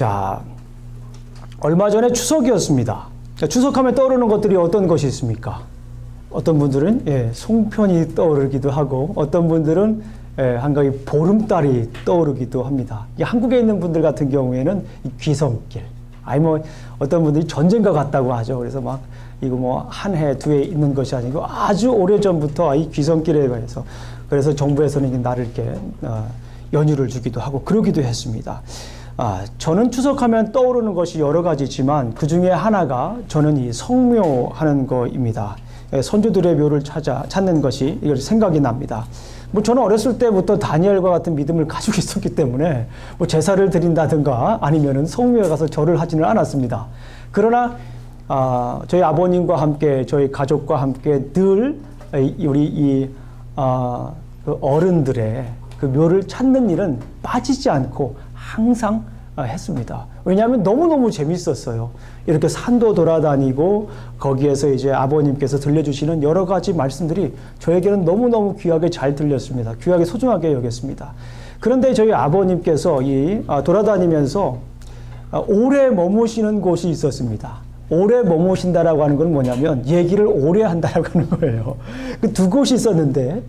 자, 얼마 전에 추석이었습니다. 추석하면 떠오르는 것들이 어떤 것이 있습니까? 어떤 분들은 송편이 떠오르기도 하고 어떤 분들은 한가위 보름달이 떠오르기도 합니다. 한국에 있는 분들 같은 경우에는 이 귀성길, 아니 뭐 어떤 분들이 전쟁과 같다고 하죠. 그래서 막 이거 뭐 한 해, 두 해 있는 것이 아니고 아주 오래전부터 이 귀성길에 관해서 그래서 정부에서는 나를 이렇게 연휴를 주기도 하고 그러기도 했습니다. 저는 추석하면 떠오르는 것이 여러 가지지만 그 중에 하나가 저는 이 성묘하는 거입니다. 선조들의 묘를 찾는 것이 이걸 생각이 납니다. 뭐 저는 어렸을 때부터 다니엘과 같은 믿음을 가지고 있었기 때문에 뭐 제사를 드린다든가 아니면은 성묘에 가서 절을 하지는 않았습니다. 그러나 저희 아버님과 함께 저희 가족과 함께 늘 우리 그 어른들의 그 묘를 찾는 일은 빠지지 않고 항상 했습니다. 왜냐하면 너무너무 재밌었어요. 이렇게 산도 돌아다니고 거기에서 이제 아버님께서 들려주시는 여러 가지 말씀들이 저에게는 너무너무 귀하게 잘 들렸습니다. 귀하게 소중하게 여겼습니다. 그런데 저희 아버님께서 돌아다니면서 오래 머무시는 곳이 있었습니다. 오래 머무신다라고 하는 건 뭐냐면 얘기를 오래 한다라고 하는 거예요. 그 두 곳이 있었는데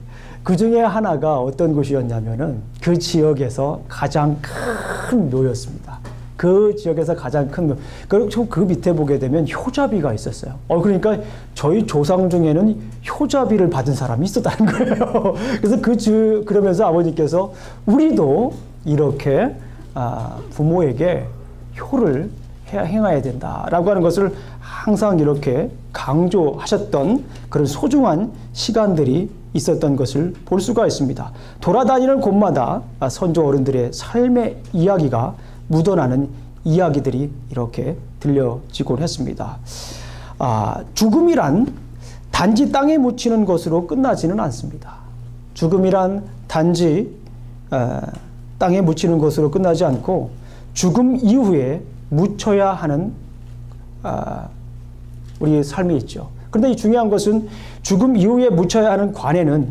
그 중에 하나가 어떤 곳이었냐면은 그 지역에서 가장 큰 묘였습니다. 그 지역에서 가장 큰 묘. 그리고 그 밑에 보게 되면 효자비가 있었어요. 그러니까 저희 조상 중에는 효자비를 받은 사람이 있었다는 거예요. 그래서 그러면서 아버님께서 우리도 이렇게 부모에게 효를 행해야 된다라고 하는 것을 항상 이렇게 강조하셨던 그런 소중한 시간들이 있었던 것을 볼 수가 있습니다. 돌아다니는 곳마다 선조 어른들의 삶의 이야기가 묻어나는 이야기들이 이렇게 들려지곤 했습니다. 죽음이란 단지 땅에 묻히는 것으로 끝나지는 않습니다. 죽음이란 단지 땅에 묻히는 것으로 끝나지 않고 죽음 이후에 묻혀야 하는 우리 삶이 있죠. 그런데 이 중요한 것은 죽음 이후에 묻혀야 하는 관에는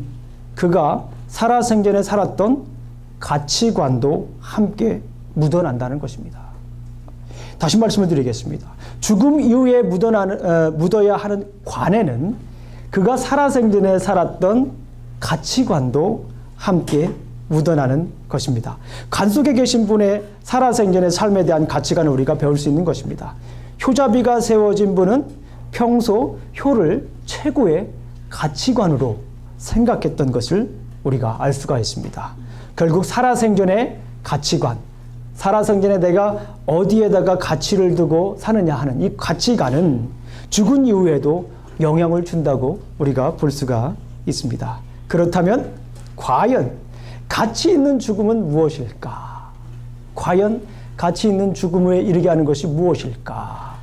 그가 살아생전에 살았던 가치관도 함께 묻어난다는 것입니다. 다시 말씀을 드리겠습니다. 죽음 이후에 묻어야 하는 관에는 그가 살아생전에 살았던 가치관도 함께 묻어나는 것입니다. 관 속에 계신 분의 살아생전의 삶에 대한 가치관을 우리가 배울 수 있는 것입니다. 효자비가 세워진 분은 평소 효를 최고의 가치관으로 생각했던 것을 우리가 알 수가 있습니다. 결국 살아생전의 가치관, 살아생전에 내가 어디에다가 가치를 두고 사느냐 하는 이 가치관은 죽은 이후에도 영향을 준다고 우리가 볼 수가 있습니다. 그렇다면 과연 가치 있는 죽음은 무엇일까? 과연 가치 있는 죽음에 이르게 하는 것이 무엇일까?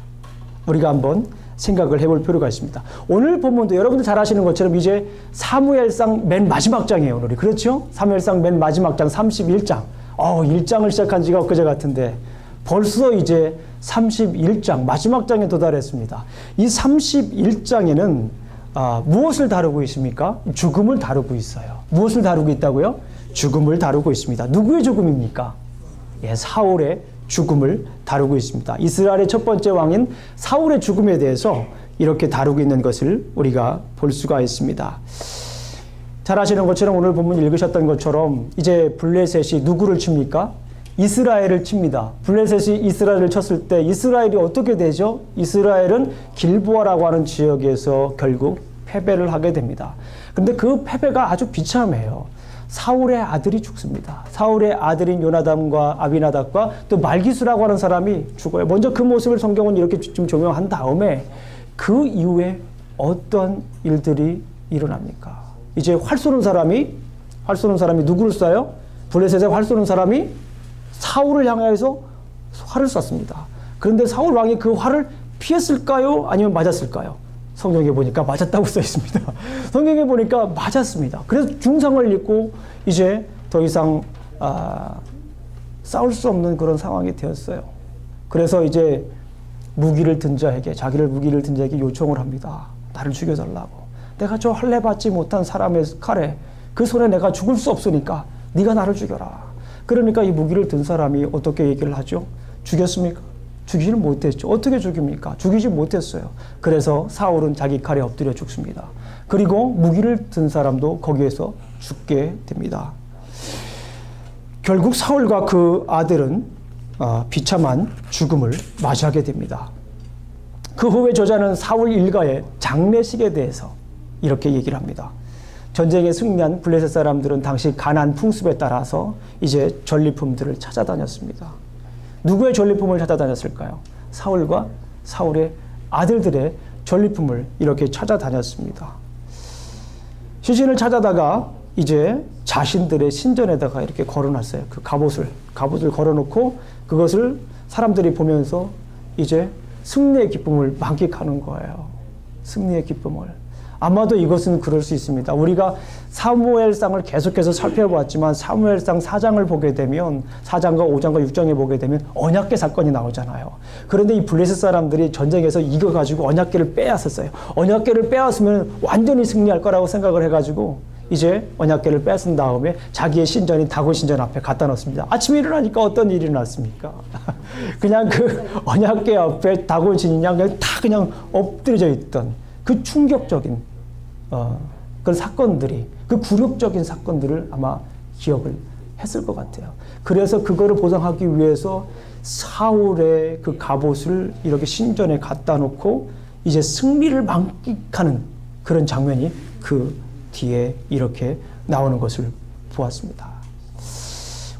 우리가 한번 생각을 해볼 필요가 있습니다. 오늘 본문도 여러분들 잘 아시는 것처럼 이제 사무엘상 맨 마지막 장이에요. 오늘이. 그렇죠? 사무엘상 맨 마지막 장 31장. 1장을 시작한 지가 엊그제 같은데 벌써 이제 31장 마지막 장에 도달했습니다. 이 31장에는 무엇을 다루고 있습니까? 죽음을 다루고 있어요. 무엇을 다루고 있다고요? 죽음을 다루고 있습니다. 누구의 죽음입니까? 사울의 죽음을 다루고 있습니다. 이스라엘의 첫 번째 왕인 사울의 죽음에 대해서 이렇게 다루고 있는 것을 우리가 볼 수가 있습니다. 잘 아시는 것처럼 오늘 본문 읽으셨던 것처럼 이제 블레셋이 누구를 칩니까? 이스라엘을 칩니다. 블레셋이 이스라엘을 쳤을 때 이스라엘이 어떻게 되죠? 이스라엘은 길보아라고 하는 지역에서 결국 패배를 하게 됩니다. 그런데 그 패배가 아주 비참해요. 사울의 아들이 죽습니다. 사울의 아들인 요나단과 아비나답과 또 말기수라고 하는 사람이 죽어요. 먼저 그 모습을 성경은 이렇게 좀 조명한 다음에 그 이후에 어떤 일들이 일어납니까? 이제 활 쏘는 사람이 누구를 쏴요? 블레셋에 활 쏘는 사람이 사울을 향해서 활을 쐈습니다. 그런데 사울 왕이 그 활을 피했을까요? 아니면 맞았을까요? 성경에 보니까 맞았다고 써 있습니다. 성경에 보니까 맞았습니다. 그래서 중상을 입고 이제 더 이상 싸울 수 없는 그런 상황이 되었어요. 그래서 이제 자기를 무기를 든 자에게 요청을 합니다. 나를 죽여달라고. 내가 저 할례 받지 못한 사람의 칼에 그 손에 내가 죽을 수 없으니까 네가 나를 죽여라. 그러니까 이 무기를 든 사람이 어떻게 얘기를 하죠? 죽였습니까? 죽이지는 못했죠. 어떻게 죽입니까? 죽이지 못했어요. 그래서 사울은 자기 칼에 엎드려 죽습니다. 그리고 무기를 든 사람도 거기에서 죽게 됩니다. 결국 사울과 그 아들은 비참한 죽음을 맞이하게 됩니다. 그 후에 저자는 사울 일가의 장례식에 대해서 이렇게 얘기를 합니다. 전쟁에 승리한 블레셋 사람들은 당시 가나안 풍습에 따라서 이제 전리품들을 찾아다녔습니다. 누구의 전리품을 찾아다녔을까요? 사울과 사울의 아들들의 전리품을 이렇게 찾아다녔습니다. 시신을 찾아다가 이제 자신들의 신전에다가 이렇게 걸어놨어요. 그 갑옷을 걸어놓고 그것을 사람들이 보면서 이제 승리의 기쁨을 만끽하는 거예요. 승리의 기쁨을. 아마도 이것은 그럴 수 있습니다. 우리가 사무엘상을 계속해서 살펴보았지만 사무엘상 4장을 보게 되면 4장과 5장과 6장에 보게 되면 언약궤 사건이 나오잖아요. 그런데 이 블레셋 사람들이 전쟁에서 이겨가지고 언약궤를 빼앗았어요. 언약궤를 빼앗으면 완전히 승리할 거라고 생각을 해가지고 이제 언약궤를 뺏은 다음에 자기의 신전인 다곤 신전 앞에 갖다 놓습니다. 아침에 일어나니까 어떤 일이 났습니까? 그냥 그 언약궤 앞에 다곤 신이냐 그냥 엎드려져 있던 그 충격적인 그런 사건들이, 그 굴욕적인 사건들을 아마 기억을 했을 것 같아요. 그래서 그거를 보상하기 위해서 사울의 그 갑옷을 이렇게 신전에 갖다 놓고 이제 승리를 만끽하는 그런 장면이 그 뒤에 이렇게 나오는 것을 보았습니다.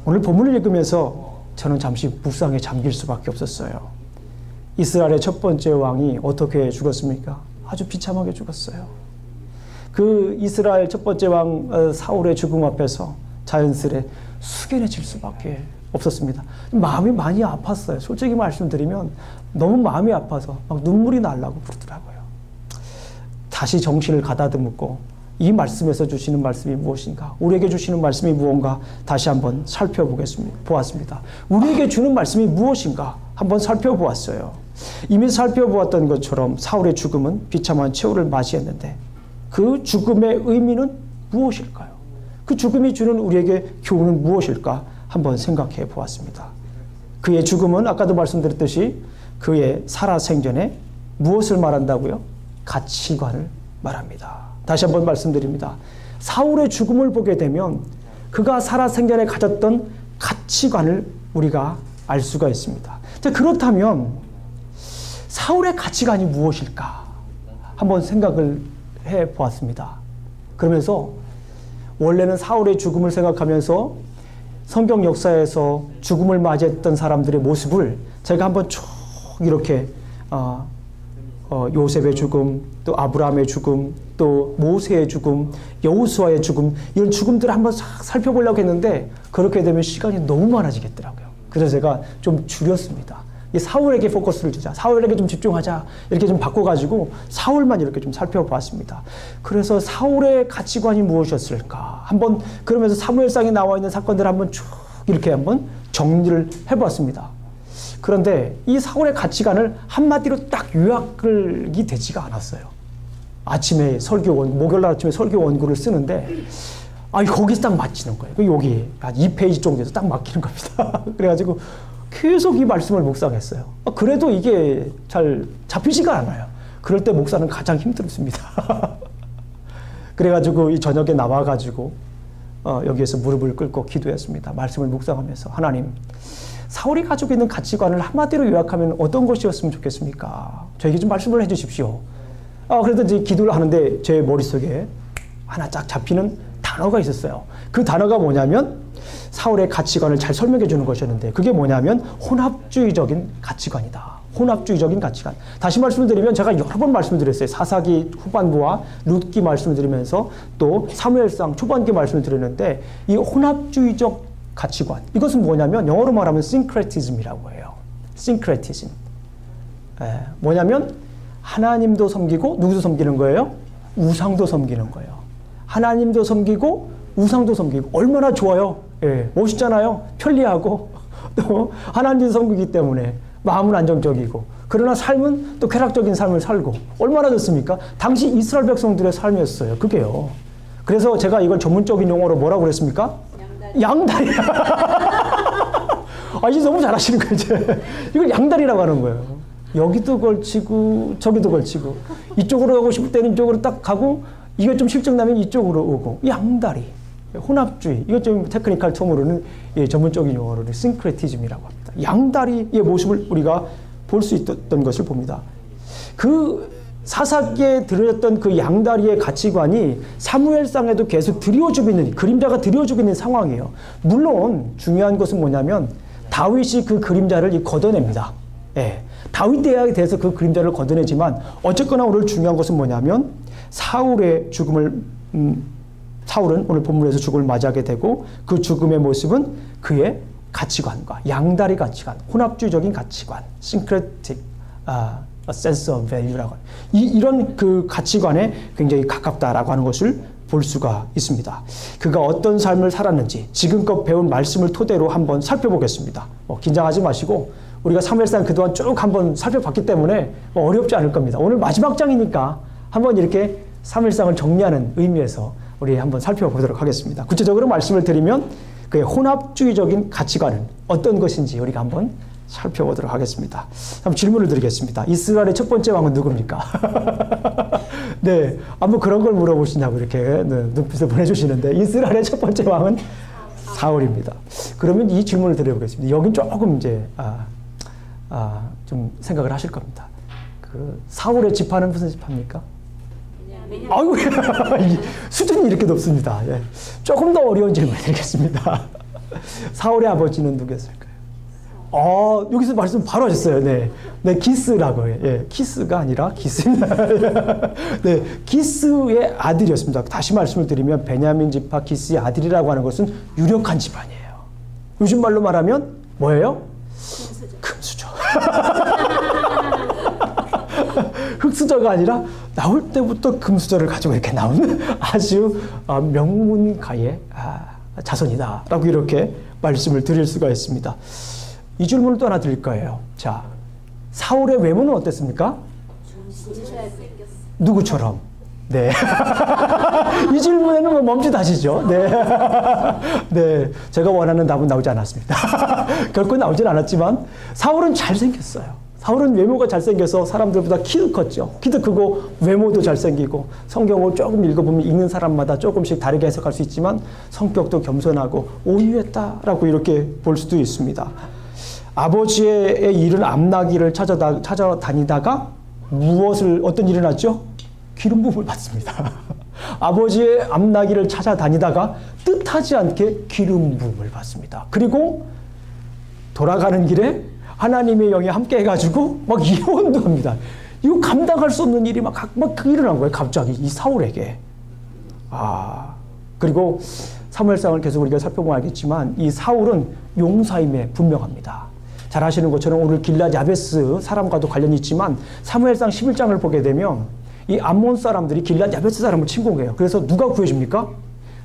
오늘 본문을 읽으면서 저는 잠시 묵상에 잠길 수밖에 없었어요. 이스라엘의 첫 번째 왕이 어떻게 죽었습니까? 아주 비참하게 죽었어요. 그 이스라엘 첫 번째 왕 사울의 죽음 앞에서 자연스레 숙연해질 수밖에 없었습니다. 마음이 많이 아팠어요. 솔직히 말씀드리면 너무 마음이 아파서 막 눈물이 나려고 그러더라고요. 다시 정신을 가다듬고 이 말씀에서 주시는 말씀이 무엇인가? 우리에게 주시는 말씀이 무언가? 다시 한번 보았습니다. 우리에게 주는 말씀이 무엇인가? 한번 살펴보았어요. 이미 살펴보았던 것처럼 사울의 죽음은 비참한 최후를 맞이했는데 그 죽음의 의미는 무엇일까요? 그 죽음이 주는 우리에게 교훈은 무엇일까? 한번 생각해 보았습니다. 그의 죽음은 아까도 말씀드렸듯이 그의 살아생전에 무엇을 말한다고요? 가치관을 말합니다. 다시 한번 말씀드립니다. 사울의 죽음을 보게 되면 그가 살아생전에 가졌던 가치관을 우리가 알 수가 있습니다. 자, 그렇다면 사울의 가치관이 무엇일까? 한번 생각을 해 보았습니다. 그러면서 원래는 사울의 죽음을 생각하면서 성경 역사에서 죽음을 맞이했던 사람들의 모습을 제가 한번 쭉 이렇게 요셉의 죽음, 또 아브라함의 죽음, 또 모세의 죽음, 여호수아의 죽음, 이런 죽음들을 한번 싹 살펴보려고 했는데 그렇게 되면 시간이 너무 많아지겠더라고요. 그래서 제가 좀 줄였습니다. 이 사울에게 포커스를 주자, 사울에게 좀 집중하자, 이렇게 좀 바꿔가지고 사울만 이렇게 좀 살펴보았습니다. 그래서 사울의 가치관이 무엇이었을까? 한번 그러면서 사무엘상에 나와 있는 사건들을 한번 쭉 이렇게 한번 정리를 해보았습니다. 그런데 이 사울의 가치관을 한마디로 딱 요약이 되지가 않았어요. 아침에 목요일날 아침에 설교 원고를 쓰는데 거기서 딱 맞히는 거예요. 여기 한 2페이지 정도에서 딱 막히는 겁니다. 그래가지고 계속 이 말씀을 묵상했어요. 그래도 이게 잘 잡히지가 않아요. 그럴 때 목사는 가장 힘들었습니다. 그래가지고 이 저녁에 나와가지고 여기에서 무릎을 꿇고 기도했습니다. 말씀을 묵상하면서 하나님, 사울이 가지고 있는 가치관을 한마디로 요약하면 어떤 것이었으면 좋겠습니까? 저에게 좀 말씀을 해주십시오. 그래도 이제 기도를 하는데 제 머릿속에 하나 쫙 잡히는 단어가 있었어요. 그 단어가 뭐냐면 사울의 가치관을 잘 설명해 주는 것이었는데 그게 뭐냐면 혼합주의적인 가치관이다. 혼합주의적인 가치관. 다시 말씀을 드리면 제가 여러 번 말씀을 드렸어요. 사사기 후반부와 룻기 말씀을 드리면서 또 사무엘상 초반기 말씀을 드렸는데 이 혼합주의적 가치관. 이것은 뭐냐면 영어로 말하면 syncretism이라고 해요. syncretism. 뭐냐면 하나님도 섬기고 누구도 섬기는 거예요? 우상도 섬기는 거예요. 하나님도 섬기고 우상도 섬기고 얼마나 좋아요. 멋있잖아요. 편리하고 또 하나님도 섬기기 때문에 마음은 안정적이고 그러나 삶은 또 쾌락적인 삶을 살고 얼마나 좋습니까? 당시 이스라엘 백성들의 삶이었어요. 그게요. 그래서 제가 이걸 전문적인 용어로 뭐라고 그랬습니까? 양다리야. 아, 이제 너무 잘하시는 거예요, 이제. 이걸 양다리라고 하는 거예요. 여기도 걸치고, 저기도 걸치고, 이쪽으로 가고 싶을 때는 이쪽으로 딱 가고, 이거 좀 실증나면 이쪽으로 오고, 양다리. 혼합주의. 이거 좀 테크니컬 텀으로는, 예, 전문적인 용어로는 싱크레티즘이라고 합니다. 양다리의 모습을 우리가 볼 수 있었던 것을 봅니다. 그 사사기에 들어졌던 그 양다리의 가치관이 사무엘상에도 계속 드리워주고 있는, 그림자가 드리워주고 있는 상황이에요. 물론 중요한 것은 뭐냐면 다윗이 그 그림자를 걷어냅니다. 예. 다윗 대학에 대해서 그 그림자를 걷어내지만 어쨌거나 오늘 중요한 것은 뭐냐면 사울의 죽음을 사울은 오늘 본문에서 죽음을 맞이하게 되고 그 죽음의 모습은 그의 가치관과 양다리 가치관, 혼합주의적인 가치관, syncretic sense of value라고 하는 이런 그 가치관에 굉장히 가깝다라고 하는 것을 볼 수가 있습니다. 그가 어떤 삶을 살았는지 지금껏 배운 말씀을 토대로 한번 살펴보겠습니다. 긴장하지 마시고 우리가 사무엘상 그동안 쭉 한번 살펴봤기 때문에 어렵지 않을 겁니다. 오늘 마지막 장이니까 한번 이렇게 사무엘상을 정리하는 의미에서 우리 한번 살펴보도록 하겠습니다. 구체적으로 말씀을 드리면 그의 혼합주의적인 가치관은 어떤 것인지 우리가 한번 살펴보도록 하겠습니다. 한번 질문을 드리겠습니다. 이스라엘의 첫 번째 왕은 누굽니까? 네, 한번 그런 걸 물어보시냐고 이렇게 눈빛을 보내주시는데 이스라엘의 첫 번째 왕은 사울입니다. 그러면 이 질문을 드려보겠습니다. 여긴 조금 이제 좀 생각을 하실 겁니다. 그 사울의 지파는 무슨 지파입니까? 아유, 수준이 이렇게 높습니다. 예. 조금 더 어려운 질문 드리겠습니다. 사울의 아버지는 누구였을까요? 여기서 말씀 바로 하셨어요. 네. 네, 기스라고 해요. 예, 키스가 아니라 기스입니다. 네, 기스의 아들이었습니다. 다시 말씀을 드리면 베냐민 지파 기스의 아들이라고 하는 것은 유력한 집안이에요. 요즘 말로 말하면 뭐예요? 금수저. 흙수저가 아니라 나올 때부터 금수저를 가지고 이렇게 나오는 아주 명문가의 자손이다라고 이렇게 말씀을 드릴 수가 있습니다. 이 질문을 또 하나 드릴 거예요. 자, 사울의 외모는 어땠습니까? 누구처럼? 네. 이 질문에는 뭐 멈칫하시죠? 네. 네. 제가 원하는 답은 나오지 않았습니다. 결코 나오진 않았지만 사울은 잘생겼어요. 사울은 외모가 잘생겨서 사람들보다 키도 컸죠. 키도 크고 외모도 잘생기고 성경을 조금 읽어보면 읽는 사람마다 조금씩 다르게 해석할 수 있지만 성격도 겸손하고 온유했다라고 이렇게 볼 수도 있습니다. 아버지의 일은 암나기를 찾아다니다가 어떤 일이 났죠? 기름 부음을 받습니다. 아버지의 암나기를 찾아다니다가 뜻하지 않게 기름 부음을 받습니다. 그리고 돌아가는 길에 하나님의 영이 함께 해가지고 막 예언도 합니다. 이거 감당할 수 없는 일이 막 일어난 거예요. 갑자기 이 사울에게. 그리고 사무엘상을 계속 우리가 살펴보면 알겠지만 이 사울은 용사임에 분명합니다. 잘 아시는 것처럼 오늘 길앗 야베스 사람과도 관련이 있지만 사무엘상 11장을 보게 되면 이 암몬 사람들이 길앗 야베스 사람을 침공해요. 그래서 누가 구해줍니까?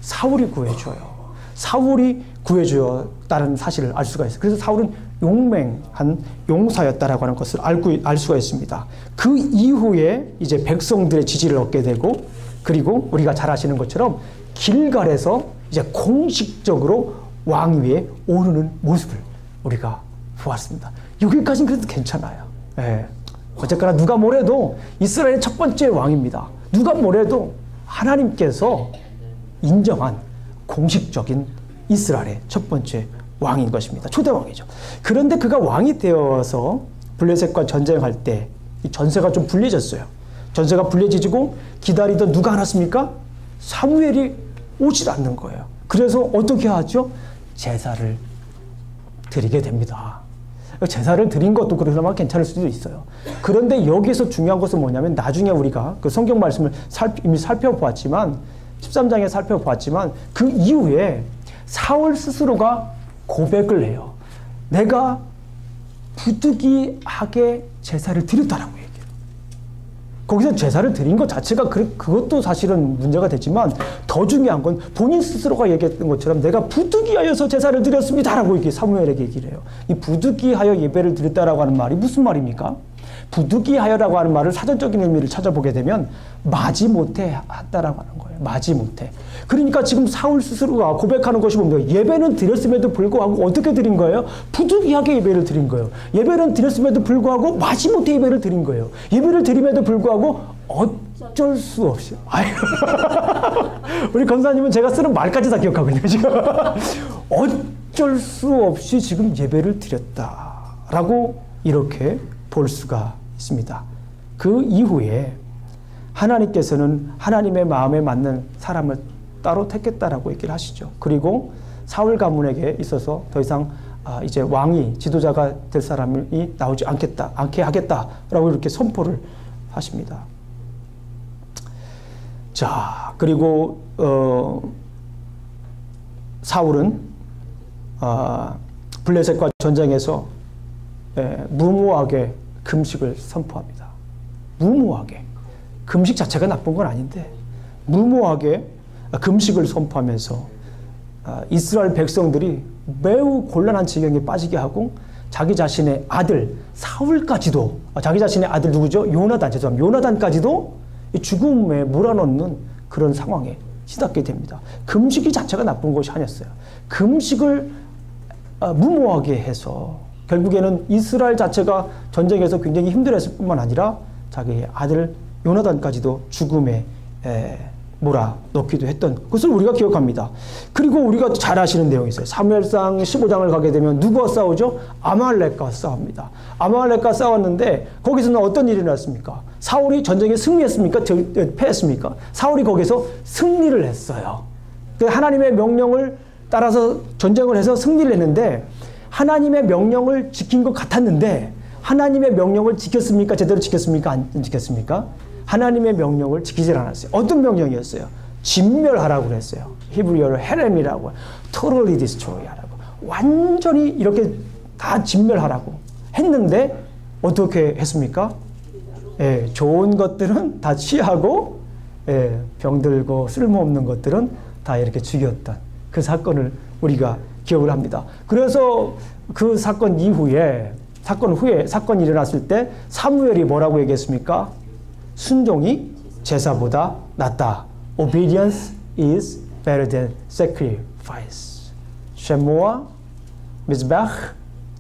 사울이 구해줘요. 사울이 구해주었다는 사실을 알 수가 있어요. 그래서 사울은 용맹한 용사였다라고 하는 것을 알 수가 있습니다. 그 이후에 이제 백성들의 지지를 얻게 되고 그리고 우리가 잘 아시는 것처럼 길갈에서 이제 공식적으로 왕위에 오르는 모습을 우리가 보았습니다. 여기까지는 그래도 괜찮아요. 예. 어쨌거나 누가 뭐래도 이스라엘의 첫 번째 왕입니다. 누가 뭐래도 하나님께서 인정한 공식적인 이스라엘의 첫 번째 왕인 것입니다. 초대왕이죠. 그런데 그가 왕이 되어서 블레셋과 전쟁할 때 이 전세가 좀 불리해졌어요. 전세가 불리해지고 기다리던 누가 알았습니까? 사무엘이 오질 않는 거예요. 그래서 어떻게 하죠? 제사를 드리게 됩니다. 제사를 드린 것도 그러나 괜찮을 수도 있어요. 그런데 여기서 중요한 것은 뭐냐면 나중에 우리가 그 성경 말씀을 이미 살펴보았지만 13장에 살펴보았지만 그 이후에 사울 스스로가 고백을 해요. 내가 부득이하게 제사를 드렸다라고 얘기해요. 거기서 제사를 드린 것 자체가 그것도 사실은 문제가 되지만 더 중요한 건 본인 스스로가 얘기했던 것처럼 내가 부득이하여서 제사를 드렸습니다라고 사무엘에게 얘기를 해요. 이 부득이하여 예배를 드렸다라고 하는 말이 무슨 말입니까? 부득이하여라고 하는 말을 사전적인 의미를 찾아보게 되면 마지못해 했다라고 하는 거예요. 마지못해. 그러니까 지금 사울 스스로가 고백하는 것이 뭡니까? 예배는 드렸음에도 불구하고 어떻게 드린 거예요? 부득이하게 예배를 드린 거예요. 예배는 드렸음에도 불구하고 마지못해 예배를 드린 거예요. 예배를 드림에도 불구하고 어쩔 수 없이. 우리 검사님은 제가 쓰는 말까지 다 기억하거든요. 지금. 어쩔 수 없이 지금 예배를 드렸다라고 이렇게 볼 수가 있습니다. 그 이후에 하나님께서는 하나님의 마음에 맞는 사람을 따로 택했다라고 얘기를 하시죠. 그리고 사울 가문에게 있어서 더 이상 이제 왕이 지도자가 될 사람이 나오지 않게 하겠다라고 이렇게 선포를 하십니다. 자, 그리고 사울은 블레셋과 전쟁에서 무모하게 금식을 선포합니다. 무모하게. 금식 자체가 나쁜 건 아닌데 무모하게 금식을 선포하면서 이스라엘 백성들이 매우 곤란한 지경에 빠지게 하고 자기 자신의 아들 사울까지도, 자기 자신의 아들 누구죠? 요나단까지도 죽음에 몰아넣는 그런 상황에 시달게 됩니다. 금식이 자체가 나쁜 것이 아니었어요. 금식을 무모하게 해서 결국에는 이스라엘 자체가 전쟁에서 굉장히 힘들었을 뿐만 아니라 자기의 아들 요나단까지도 죽음에 몰아넣기도 했던 것을 우리가 기억합니다. 그리고 우리가 잘 아시는 내용이 있어요. 사무엘상 15장을 가게 되면 누구와 싸우죠? 아말렉과 싸웁니다. 아말렉과 싸웠는데 거기서는 어떤 일이 났습니까? 사울이 전쟁에 승리했습니까? 패했습니까? 사울이 거기서 승리를 했어요. 하나님의 명령을 따라서 전쟁을 해서 승리를 했는데 하나님의 명령을 지킨 것 같았는데 하나님의 명령을 지켰습니까? 제대로 지켰습니까? 안 지켰습니까? 하나님의 명령을 지키질 않았어요. 어떤 명령이었어요? 진멸하라고 그랬어요. 히브리어로 헤렘이라고, totally destroy 하라고. 완전히 이렇게 다 진멸하라고 했는데 어떻게 했습니까? 좋은 것들은 다 취하고 병들고 쓸모없는 것들은 다 이렇게 죽였던 그 사건을 우리가 기억을 합니다. 그래서 그 사건이 일어났을 때 사무엘이 뭐라고 얘기했습니까? 순종이 제사보다 낫다. Obedience is better than sacrifice. 쉐모아 미즈베ach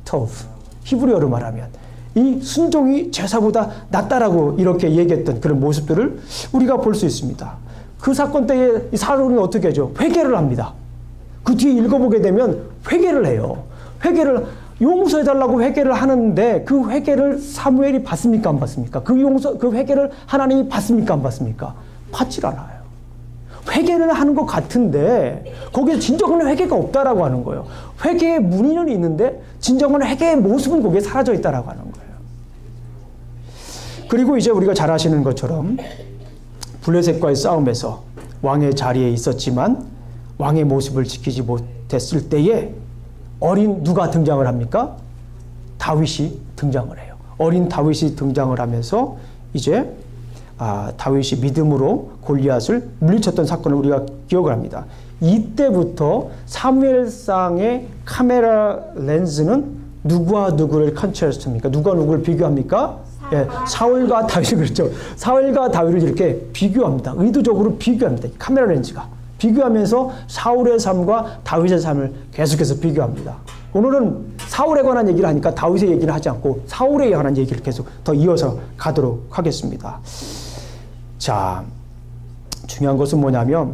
토브. 히브리어로 말하면 이 순종이 제사보다 낫다라고 이렇게 얘기했던 그런 모습들을 우리가 볼 수 있습니다. 그 사건 때에 이 사울은 어떻게 하죠? 회개를 합니다. 그 뒤에 읽어보게 되면 회개를 해요. 용서해달라고 회개를 하는데 그 회개를 사무엘이 받습니까? 안 받습니까? 그 회개를 하나님이 받습니까? 안 받습니까? 받질 않아요. 회개를 하는 것 같은데 거기에 진정한 회개가 없다라고 하는 거예요. 회개의 문의는 있는데 진정한 회개의 모습은 거기에 사라져 있다라고 하는 거예요. 그리고 이제 우리가 잘 아시는 것처럼 블레셋과의 싸움에서 왕의 자리에 있었지만 왕의 모습을 지키지 못했을 때에 어린 누가 등장을 합니까? 다윗이 등장을 해요. 어린 다윗이 등장을 하면서 이제 다윗이 믿음으로 골리앗을 물리쳤던 사건을 우리가 기억을 합니다. 이때부터 사무엘상의 카메라 렌즈는 누구와 누구를 컨트라스트합니까? 누가 누구를 비교합니까? 사울과 다윗을 그렇죠. 사울과 다윗을 이렇게 비교합니다. 의도적으로 비교합니다. 카메라 렌즈가. 비교하면서 사울의 삶과 다윗의 삶을 계속해서 비교합니다. 오늘은 사울에 관한 얘기를 하니까 다윗의 얘기를 하지 않고 사울에 관한 얘기를 계속 더 이어서 가도록 하겠습니다. 자, 중요한 것은 뭐냐면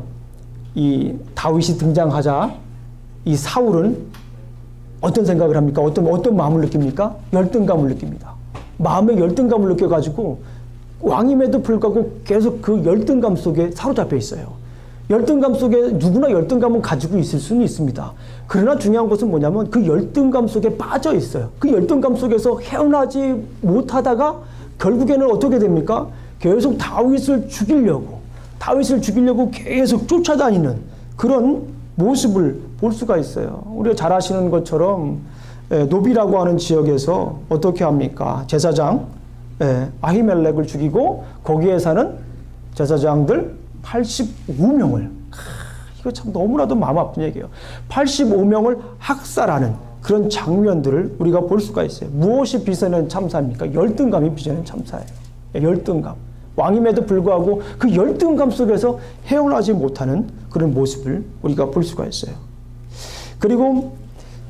이 다윗이 등장하자 이 사울은 어떤 생각을 합니까? 어떤 마음을 느낍니까? 열등감을 느낍니다. 마음의 열등감을 느껴가지고 왕임에도 불구하고 계속 그 열등감 속에 사로잡혀 있어요. 열등감 속에 누구나 열등감은 가지고 있을 수는 있습니다. 그러나 중요한 것은 뭐냐면 그 열등감 속에 빠져 있어요. 그 열등감 속에서 헤어나지 못하다가 결국에는 어떻게 됩니까? 계속 다윗을 죽이려고 계속 쫓아다니는 그런 모습을 볼 수가 있어요. 우리가 잘 아시는 것처럼 노비라고 하는 지역에서 어떻게 합니까? 제사장 아히멜렉을 죽이고 거기에 사는 제사장들 85명을 이거 참 너무나도 마음 아픈 얘기예요. 85명을 학살하는 그런 장면들을 우리가 볼 수가 있어요. 무엇이 빚어낸 참사입니까? 열등감이 빚어낸 참사예요. 열등감. 왕임에도 불구하고 그 열등감 속에서 헤어나지 못하는 그런 모습을 우리가 볼 수가 있어요. 그리고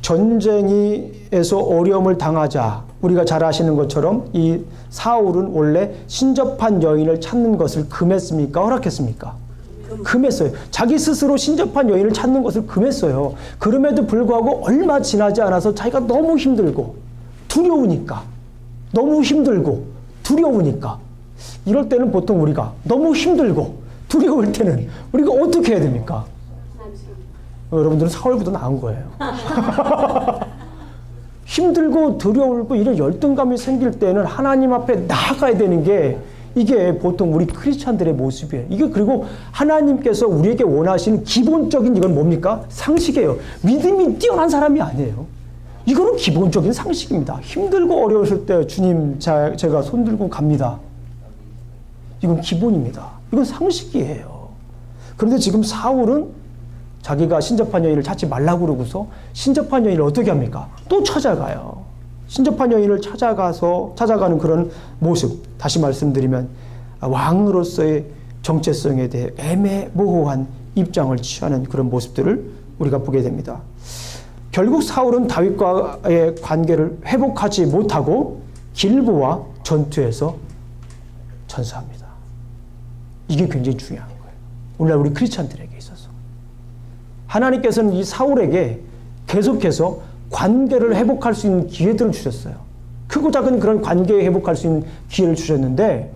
전쟁에서 어려움을 당하자 우리가 잘 아시는 것처럼 이 사울은 원래 신접한 여인을 찾는 것을 금했습니까? 허락했습니까? 금했어요. 자기 스스로 신접한 여인을 찾는 것을 금했어요. 그럼에도 불구하고 얼마 지나지 않아서 자기가 너무 힘들고 두려우니까 너무 힘들고 두려우니까 이럴 때는 보통 우리가 너무 힘들고 두려울 때는 우리가 어떻게 해야 됩니까? 여러분들은 사울보다 나은 거예요. 힘들고 두려울고 이런 열등감이 생길 때는 하나님 앞에 나아가야 되는 게 이게 보통 우리 크리스찬들의 모습이에요. 이게 그리고 하나님께서 우리에게 원하시는 기본적인 이건 뭡니까? 상식이에요. 믿음이 뛰어난 사람이 아니에요. 이거는 기본적인 상식입니다. 힘들고 어려웠을 때 주님 제가 손들고 갑니다. 이건 기본입니다. 이건 상식이에요. 그런데 지금 사울은 자기가 신접한 여인을 찾지 말라고 그러고서 신접한 여인을 어떻게 합니까? 또 찾아가요. 신접한 여인을 찾아가는 그런 모습. 다시 말씀드리면 왕으로서의 정체성에 대해 애매모호한 입장을 취하는 그런 모습들을 우리가 보게 됩니다. 결국 사울은 다윗과의 관계를 회복하지 못하고 길보아 전투에서 전사합니다. 이게 굉장히 중요한 거예요. 오늘날 우리 크리스찬들에게 있어서. 하나님께서는 이 사울에게 계속해서 관계를 회복할 수 있는 기회들을 주셨어요. 크고 작은 그런 관계에 회복할 수 있는 기회를 주셨는데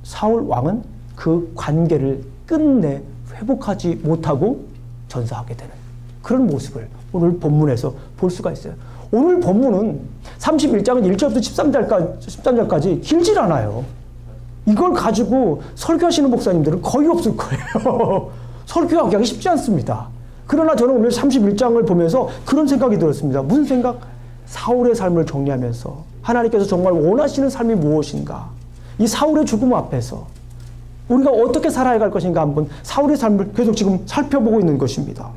사울 왕은 그 관계를 끝내 회복하지 못하고 전사하게 되는 그런 모습을 오늘 본문에서 볼 수가 있어요. 오늘 본문은 31장은 1절부터 13절까지 길질 않아요. 이걸 가지고 설교하시는 목사님들은 거의 없을 거예요. 설교하기 쉽지 않습니다. 그러나 저는 오늘 31장을 보면서 그런 생각이 들었습니다. 무슨 생각? 사울의 삶을 정리하면서 하나님께서 정말 원하시는 삶이 무엇인가? 이 사울의 죽음 앞에서 우리가 어떻게 살아야 할 것인가 한번 사울의 삶을 계속 지금 살펴보고 있는 것입니다.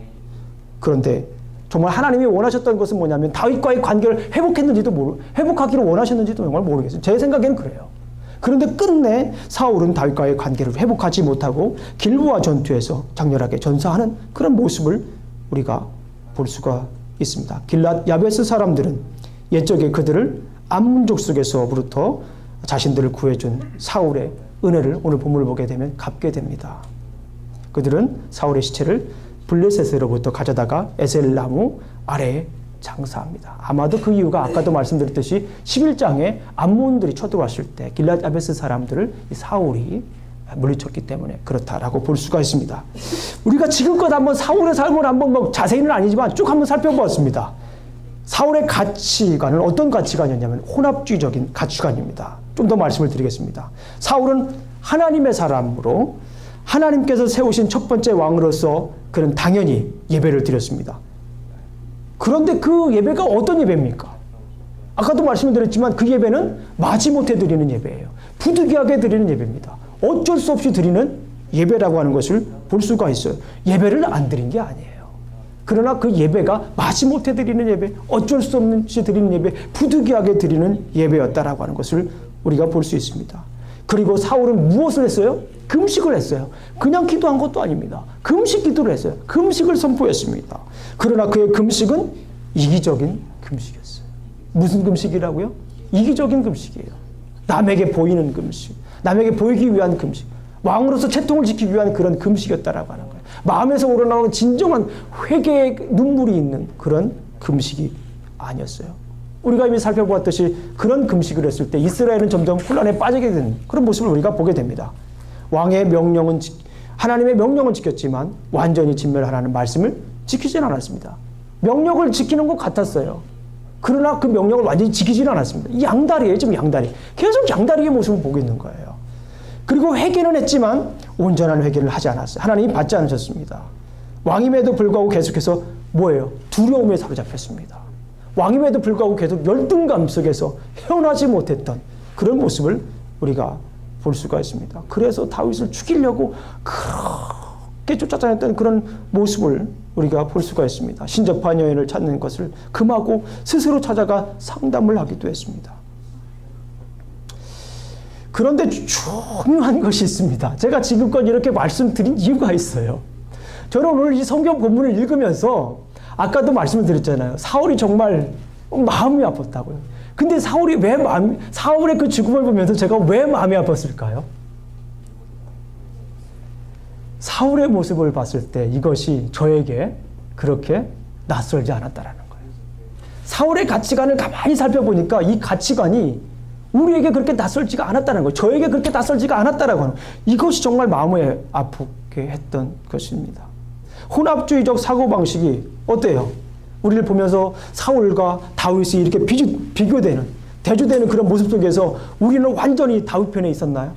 그런데 정말 하나님이 원하셨던 것은 뭐냐면 다윗과의 관계를 회복하기를 원하셨는지도 정말 모르겠어요. 제 생각에는 그래요. 그런데 끝내 사울은 다윗과의 관계를 회복하지 못하고 길보아 전투에서 장렬하게 전사하는 그런 모습을 우리가 볼 수가 있습니다. 길랏 야베스 사람들은 옛적에 그들을 암문족 속에서부터 자신들을 구해준 사울의 은혜를 오늘 본문을 보게 되면 갚게 됩니다. 그들은 사울의 시체를 블레셋으로부터 가져다가 에셀 나무 아래에 장사합니다. 아마도 그 이유가 아까도 말씀드렸듯이 11장에 암몬들이 쳐들어왔을 때 길랏 야베스 사람들을 사울이 물리쳤기 때문에 그렇다라고 볼 수가 있습니다. 우리가 지금껏 한번 사울의 삶을 한번 자세히는 아니지만 쭉 한번 살펴보았습니다. 사울의 가치관은 어떤 가치관이었냐면 혼합주의적인 가치관입니다. 좀 더 말씀을 드리겠습니다. 사울은 하나님의 사람으로 하나님께서 세우신 첫 번째 왕으로서 그는 당연히 예배를 드렸습니다. 그런데 그 예배가 어떤 예배입니까? 아까도 말씀드렸지만 그 예배는 마지못해 드리는 예배예요. 부득이하게 드리는 예배입니다. 어쩔 수 없이 드리는 예배라고 하는 것을 볼 수가 있어요. 예배를 안 드린 게 아니에요. 그러나 그 예배가 마지못해 드리는 예배, 어쩔 수 없이 드리는 예배, 부득이하게 드리는 예배였다라고 하는 것을 우리가 볼 수 있습니다. 그리고 사울은 무엇을 했어요? 금식을 했어요. 그냥 기도한 것도 아닙니다. 금식 기도를 했어요. 금식을 선포했습니다. 그러나 그의 금식은 이기적인 금식이었어요. 무슨 금식이라고요? 이기적인 금식이에요. 남에게 보이는 금식, 남에게 보이기 위한 금식, 왕으로서 채통을 지키기 위한 그런 금식이었다라고 하는 거예요. 마음에서 우러나오는 진정한 회개의 눈물이 있는 그런 금식이 아니었어요. 우리가 이미 살펴보았듯이 그런 금식을 했을 때 이스라엘은 점점 혼란에 빠지게 되는 그런 모습을 우리가 보게 됩니다. 왕의 명령은 하나님의 명령은 지켰지만 완전히 진멸하라는 말씀을 지키진 않았습니다. 명령을 지키는 것 같았어요. 그러나 그 명령을 완전히 지키지는 않았습니다. 이 양다리예요. 지금 양다리. 계속 양다리의 모습을 보고 있는 거예요. 그리고 회개는 했지만 온전한 회개를 하지 않았어요. 하나님이 받지 않으셨습니다. 왕임에도 불구하고 계속해서 뭐예요? 두려움에 사로잡혔습니다. 왕임에도 불구하고 계속 열등감 속에서 헤어나지 못했던 그런 모습을 우리가 볼 수가 있습니다. 그래서 다윗을 죽이려고 그렇게 쫓아다녔던 그런 모습을 우리가 볼 수가 있습니다. 신접한 여인을 찾는 것을 금하고 스스로 찾아가 상담을 하기도 했습니다. 그런데 중요한 것이 있습니다. 제가 지금껏 이렇게 말씀드린 이유가 있어요. 저는 오늘 이 성경 본문을 읽으면서 아까도 말씀을 드렸잖아요. 사울이 정말 마음이 아팠다고요. 근데 사울의 그 죽음을 보면서 제가 왜 마음이 아팠을까요? 사울의 모습을 봤을 때 이것이 저에게 그렇게 낯설지 않았다라는 거예요. 사울의 가치관을 가만히 살펴보니까 이 가치관이 우리에게 그렇게 낯설지가 않았다는 거예요. 저에게 그렇게 낯설지가 않았다라고 하는 거예요. 이것이 정말 마음을 아프게 했던 것입니다. 혼합주의적 사고방식이 어때요? 우리를 보면서 사울과 다윗이 이렇게 비교되는, 대조되는 그런 모습 속에서 우리는 완전히 다윗 편에 있었나요?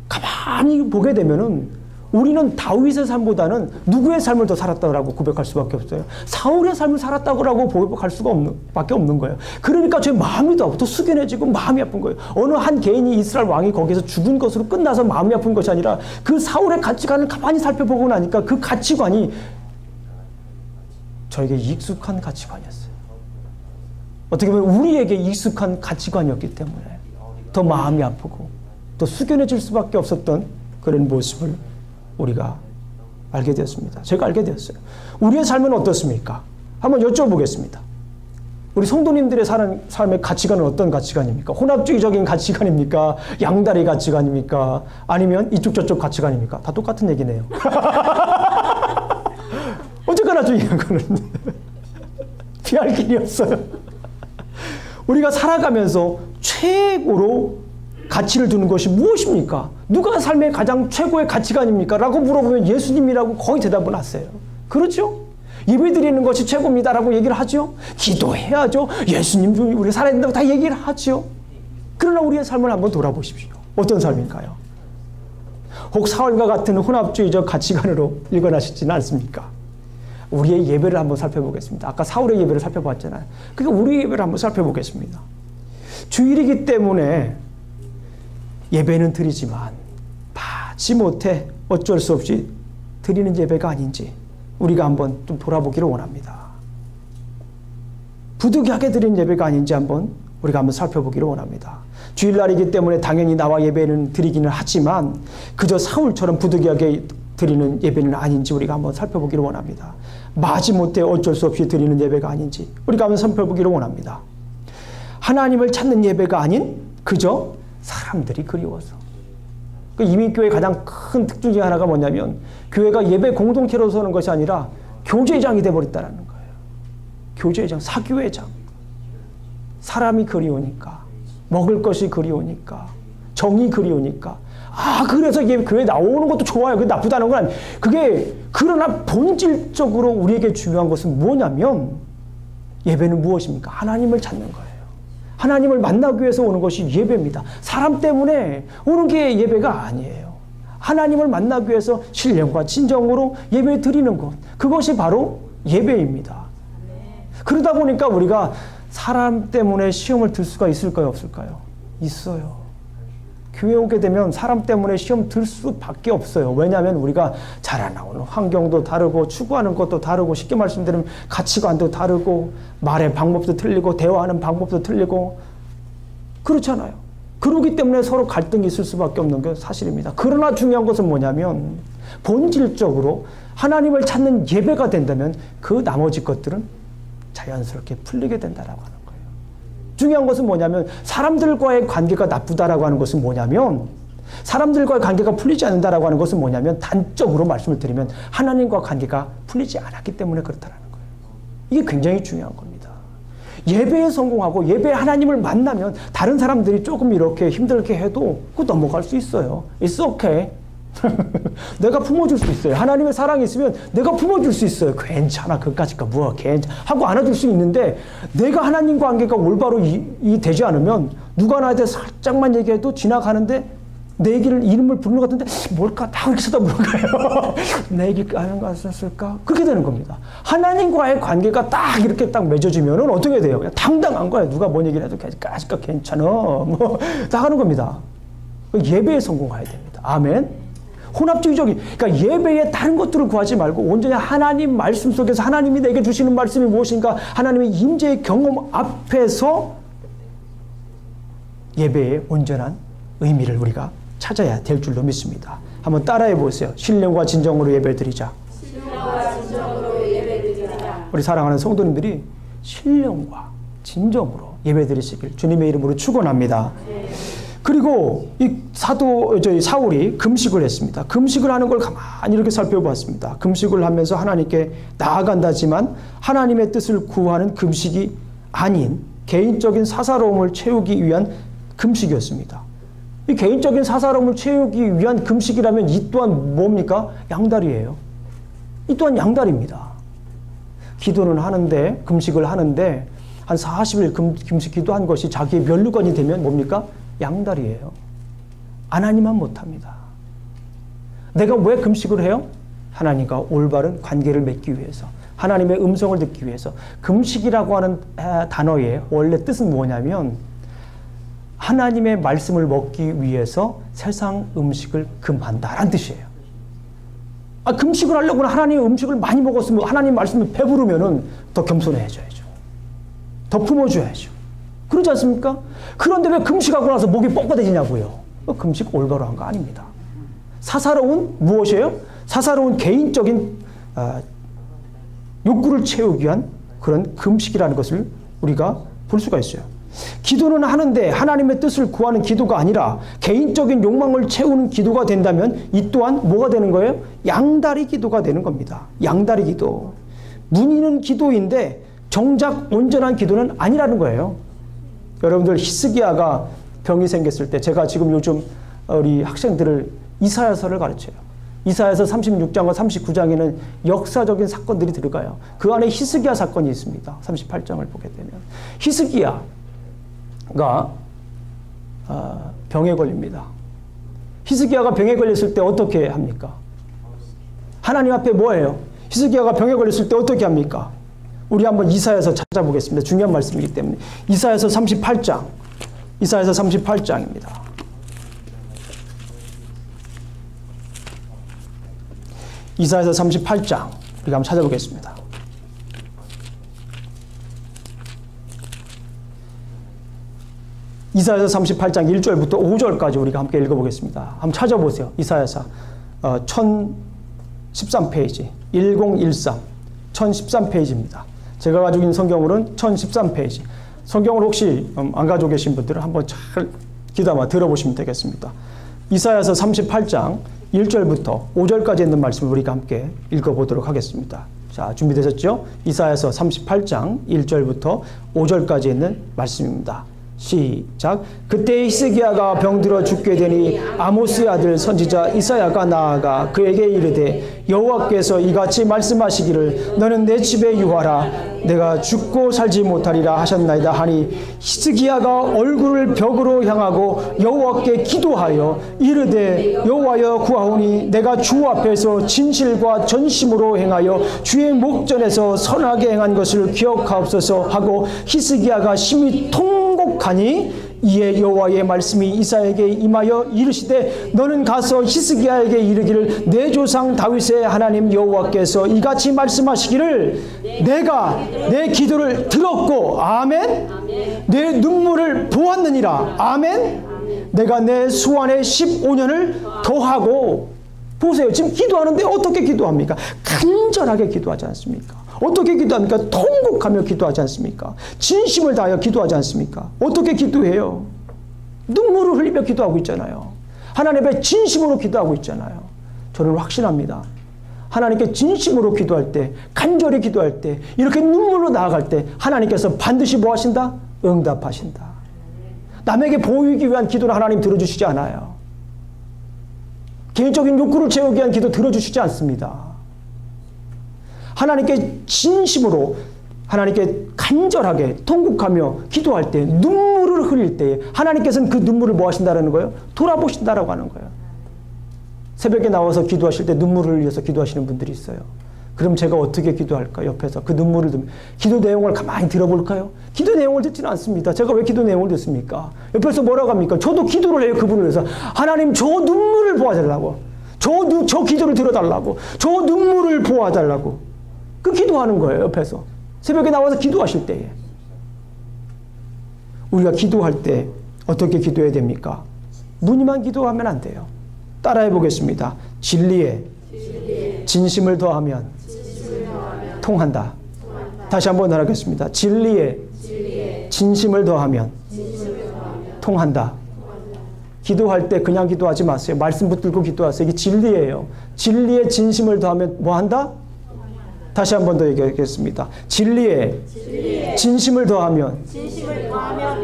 가만히 보게 되면은 우리는 다윗의 삶보다는 누구의 삶을 더 살았다고 고백할 수밖에 없어요. 사울의 삶을 살았다고 고백할 수밖에 없는 거예요. 그러니까 제 마음이 더 숙연해지고 마음이 아픈 거예요. 어느 한 개인이 이스라엘 왕이 거기서 죽은 것으로 끝나서 마음이 아픈 것이 아니라 그 사울의 가치관을 가만히 살펴보고 나니까 그 가치관이 저에게 익숙한 가치관이었어요. 어떻게 보면 우리에게 익숙한 가치관이었기 때문에 더 마음이 아프고 더 숙연해질 수밖에 없었던 그런 모습을 우리가 알게 되었습니다. 제가 알게 되었어요. 우리의 삶은 어떻습니까? 한번 여쭤보겠습니다. 우리 성도님들의 삶의 가치관은 어떤 가치관입니까? 혼합주의적인 가치관입니까? 양다리 가치관입니까? 아니면 이쪽 저쪽 가치관입니까? 다 똑같은 얘기네요. 어쨌거나 중요한 거는 피할 길이 없어요. 우리가 살아가면서 최고로 가치를 두는 것이 무엇입니까? 누가 삶의 가장 최고의 가치관입니까? 라고 물어보면 예수님이라고 거의 대답을 하세요. 그렇죠? 예배 드리는 것이 최고입니다 라고 얘기를 하죠. 기도해야죠. 예수님도 우리 살아야 된다고 다 얘기를 하죠. 그러나 우리의 삶을 한번 돌아보십시오. 어떤 삶일까요? 혹 사울과 같은 혼합주의적 가치관으로 일관하시지는 않습니까? 우리의 예배를 한번 살펴보겠습니다. 아까 사울의 예배를 살펴봤잖아요. 그러니까 우리의 예배를 한번 살펴보겠습니다. 주일이기 때문에 예배는 드리지만 마지못해 어쩔 수 없이 드리는 예배가 아닌지 우리가 한번 좀 돌아보기를 원합니다. 부득이하게 드리는 예배가 아닌지 우리가 한번 살펴보기를 원합니다. 주일날이기 때문에 당연히 나와 예배는 드리기는 하지만 그저 사울처럼 부득이하게 드리는 예배는 아닌지 우리가 한번 살펴보기를 원합니다. 마지못해 어쩔 수 없이 드리는 예배가 아닌지 우리가 한번 살펴보기를 원합니다. 하나님을 찾는 예배가 아닌 그저 사람들이 그리워서. 그 이민교회의 가장 큰 특징 중 하나가 뭐냐면 교회가 예배 공동체로 서는 것이 아니라 교제장이 돼버렸다는 거예요. 교제장, 사교회장. 사람이 그리우니까, 먹을 것이 그리우니까, 정이 그리우니까. 그래서 교회 나오는 것도 좋아요. 그게 나쁘다는 건 아니에요. 그러나 본질적으로 우리에게 중요한 것은 뭐냐면 예배는 무엇입니까? 하나님을 찾는 거예요. 하나님을 만나기 위해서 오는 것이 예배입니다. 사람 때문에 오는 게 예배가 아니에요. 하나님을 만나기 위해서 신령과 진정으로 예배 드리는 것. 그것이 바로 예배입니다. 그러다 보니까 우리가 사람 때문에 시험을 들 수가 있을까요? 없을까요? 있어요. 교회 오게 되면 사람 때문에 시험 들 수밖에 없어요. 왜냐하면 우리가 자라나오는 환경도 다르고 추구하는 것도 다르고 쉽게 말씀드리면 가치관도 다르고 말의 방법도 틀리고 대화하는 방법도 틀리고 그렇잖아요. 그러기 때문에 서로 갈등이 있을 수밖에 없는 게 사실입니다. 그러나 중요한 것은 뭐냐면 본질적으로 하나님을 찾는 예배가 된다면 그 나머지 것들은 자연스럽게 풀리게 된다라고 하는 거예요. 중요한 것은 뭐냐면 사람들과의 관계가 나쁘다라고 하는 것은 뭐냐면 사람들과의 관계가 풀리지 않는다라고 하는 것은 뭐냐면 단적으로 말씀을 드리면 하나님과 관계가 풀리지 않았기 때문에 그렇다라는 거예요. 이게 굉장히 중요한 겁니다. 예배에 성공하고 예배에 하나님을 만나면 다른 사람들이 조금 이렇게 힘들게 해도 그거 넘어갈 수 있어요. It's okay. 내가 품어줄 수 있어요. 하나님의 사랑이 있으면 내가 품어줄 수 있어요. 괜찮아. 그까짓거 뭐 괜찮아 하고 안아줄 수 있는데 내가 하나님과 관계가 올바로 되지 않으면 누가 나한테 살짝만 얘기해도 지나가는데 내 얘기를 이름을 부르는 것 같은데 뭘까? 다 그렇게 쳐다보는거예요. 내 얘기 아는 거 썼을까? 그렇게 되는 겁니다. 하나님과의 관계가 딱 이렇게 딱 맺어지면은 어떻게 돼요? 그냥 당당한 거예요. 누가 뭔 얘기를 해도 까짓거 괜찮아. 뭐 다 하는 겁니다. 예배에 성공해야 됩니다. 아멘. 혼합주의적인, 그러니까 예배에 다른 것들을 구하지 말고 온전히 하나님 말씀 속에서 하나님이 내게 주시는 말씀이 무엇인가, 하나님의 임재의 경험 앞에서 예배의 온전한 의미를 우리가 찾아야 될 줄로 믿습니다. 한번 따라해 보세요. 신령과 진정으로 예배드리자. 우리 사랑하는 성도님들이 신령과 진정으로 예배드리시길 주님의 이름으로 축원합니다. 그리고 이 사울이 금식을 했습니다. 금식을 하는 걸 가만히 이렇게 살펴보았습니다. 금식을 하면서 하나님께 나아간다지만 하나님의 뜻을 구하는 금식이 아닌 개인적인 사사로움을 채우기 위한 금식이었습니다. 이 개인적인 사사로움을 채우기 위한 금식이라면 이 또한 뭡니까? 양다리예요. 이 또한 양다리입니다. 기도는 하는데, 금식을 하는데 한 40일 금식 기도한 것이 자기의 면류관이 되면 뭡니까? 양다리예요. 안 하니만 못합니다. 내가 왜 금식을 해요? 하나님과 올바른 관계를 맺기 위해서, 하나님의 음성을 듣기 위해서. 금식이라고 하는 단어의 원래 뜻은 뭐냐면 하나님의 말씀을 먹기 위해서 세상 음식을 금한다라는 뜻이에요. 금식을 하려고 하나님의 음식을 많이 먹었으면, 하나님 말씀을 배부르면은 더 겸손해져야죠. 더 품어줘야죠. 그렇지 않습니까? 그런데 왜 금식하고 나서 목이 뻣뻣해지냐고요. 금식 올바로 한 거 아닙니다. 사사로운 무엇이에요? 사사로운 개인적인 욕구를 채우기 위한 그런 금식이라는 것을 우리가 볼 수가 있어요. 기도는 하는데 하나님의 뜻을 구하는 기도가 아니라 개인적인 욕망을 채우는 기도가 된다면 이 또한 뭐가 되는 거예요? 양다리 기도가 되는 겁니다. 양다리 기도. 문의는 기도인데 정작 온전한 기도는 아니라는 거예요. 여러분들, 히스기야가 병이 생겼을 때, 제가 지금 요즘 우리 학생들을 이사야서를 가르쳐요. 이사야서 36장과 39장에는 역사적인 사건들이 들어가요. 그 안에 히스기야 사건이 있습니다. 38장을 보게 되면 히스기야가 병에 걸립니다. 히스기야가 병에 걸렸을 때 어떻게 합니까? 하나님 앞에 뭐예요? 히스기야가 병에 걸렸을 때 어떻게 합니까? 우리 한번 이사야서 찾아보겠습니다. 중요한 말씀이기 때문에. 이사야서 38장. 이사야서 38장입니다. 이사야서 38장. 우리가 한번 찾아보겠습니다. 이사야서 38장 1절부터 5절까지 우리가 함께 읽어보겠습니다. 한번 찾아보세요. 이사야서 1013페이지 1013 1013페이지입니다. 제가 가지고 있는 성경으로는 1013페이지. 성경을 혹시 안 가지고 계신 분들은 한번 잘 귀담아 들어보시면 되겠습니다. 이사야서 38장 1절부터 5절까지 있는 말씀을 우리가 함께 읽어보도록 하겠습니다. 자, 준비되셨죠? 이사야서 38장 1절부터 5절까지 있는 말씀입니다. 시작. 그때 히스기야가 병들어 죽게 되니 아모스의 아들 선지자 이사야가 나아가 그에게 이르되 여호와께서 이같이 말씀하시기를 너는 내 집에 유하라 내가 죽고 살지 못하리라 하셨나이다 하니 히스기야가 얼굴을 벽으로 향하고 여호와께 기도하여 이르되 여호와여 구하오니 내가 주 앞에서 진실과 전심으로 행하여 주의 목전에서 선하게 행한 것을 기억하옵소서 하고 히스기야가 심히 통곡하니 이에 여호와의 말씀이 이사야에게 임하여 이르시되 너는 가서 히스기야에게 이르기를 내 조상 다윗의 하나님 여호와께서 이같이 말씀하시기를 내가 내 기도를 들었고 아멘. 내 눈물을 보았느니라 아멘. 내가 내 수완에 15년을 더하고. 보세요. 지금 기도하는데 어떻게 기도합니까? 간절하게 기도하지 않습니까? 어떻게 기도합니까? 통곡하며 기도하지 않습니까? 진심을 다하여 기도하지 않습니까? 어떻게 기도해요? 눈물을 흘리며 기도하고 있잖아요. 하나님 앞에 진심으로 기도하고 있잖아요. 저는 확신합니다. 하나님께 진심으로 기도할 때, 간절히 기도할 때, 이렇게 눈물로 나아갈 때 하나님께서 반드시 뭐 하신다? 응답하신다. 남에게 보이기 위한 기도는 하나님 들어주시지 않아요. 개인적인 욕구를 채우기 위한 기도 들어주시지 않습니다. 하나님께 진심으로, 하나님께 간절하게 통곡하며 기도할 때, 눈물을 흘릴 때 하나님께서는 그 눈물을 뭐 하신다는 거예요? 돌아보신다라고 하는 거예요. 새벽에 나와서 기도하실 때 눈물을 흘려서 기도하시는 분들이 있어요. 그럼 제가 어떻게 기도할까? 옆에서 그 눈물을 기도 내용을 가만히 들어볼까요? 기도 내용을 듣지는 않습니다. 제가 왜 기도 내용을 듣습니까? 옆에서 뭐라고 합니까? 저도 기도를 해요. 그분을 위해서. 하나님 저 눈물을 보아달라고. 저 기도를 들어달라고. 저 눈물을 보아달라고. 그 기도하는 거예요, 옆에서. 새벽에 나와서 기도하실 때에. 우리가 기도할 때 어떻게 기도해야 됩니까? 무늬만 기도하면 안 돼요. 따라해 보겠습니다. 진리에 진심을 더하면 통한다. 다시 한번 하겠습니다. 진리에 진심을 더하면 통한다. 기도할 때 그냥 기도하지 마세요. 말씀 붙들고 기도하세요. 이게 진리예요. 진리에 진심을 더하면 뭐 한다? 다시 한 번 더 얘기하겠습니다. 진리에 진심을 더하면